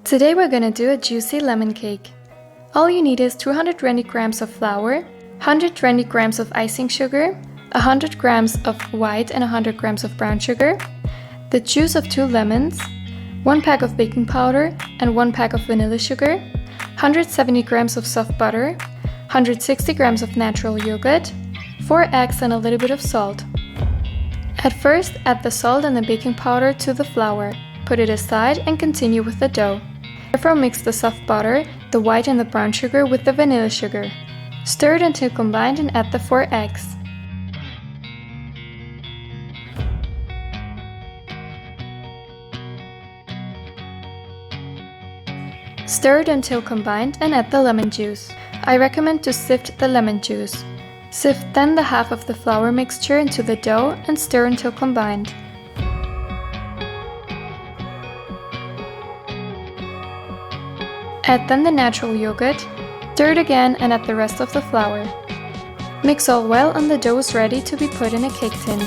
Today we're gonna do a juicy lemon cake. All you need is 220 grams of flour, 120 grams of icing sugar, 100 grams of white and 100 grams of brown sugar, the juice of 2 lemons, 1 pack of baking powder and 1 pack of vanilla sugar, 170 grams of soft butter, 160 grams of natural yogurt, 4 eggs and a little bit of salt. At first, add the salt and the baking powder to the flour. Put it aside and continue with the dough. Therefore, mix the soft butter, the white and the brown sugar with the vanilla sugar. Stir it until combined and add the 4 eggs. Stir it until combined and add the lemon juice. I recommend to sift the lemon juice. Sift then the half of the flour mixture into the dough and stir until combined. Add then the natural yogurt, stir it again and add the rest of the flour. Mix all well and the dough is ready to be put in a cake tin.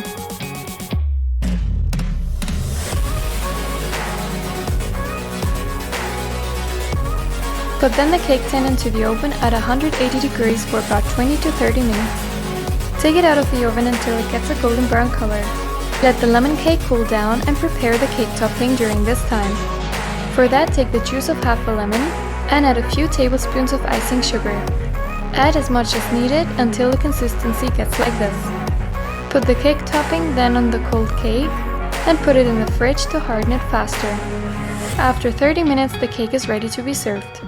Put then the cake tin into the oven at 180 degrees for about 20 to 30 minutes. Take it out of the oven until it gets a golden brown color. Let the lemon cake cool down and prepare the cake topping during this time. For that, take the juice of half a lemon and add a few tablespoons of icing sugar. Add as much as needed until the consistency gets like this. Put the cake topping then on the cold cake and put it in the fridge to harden it faster. After 30 minutes, the cake is ready to be served.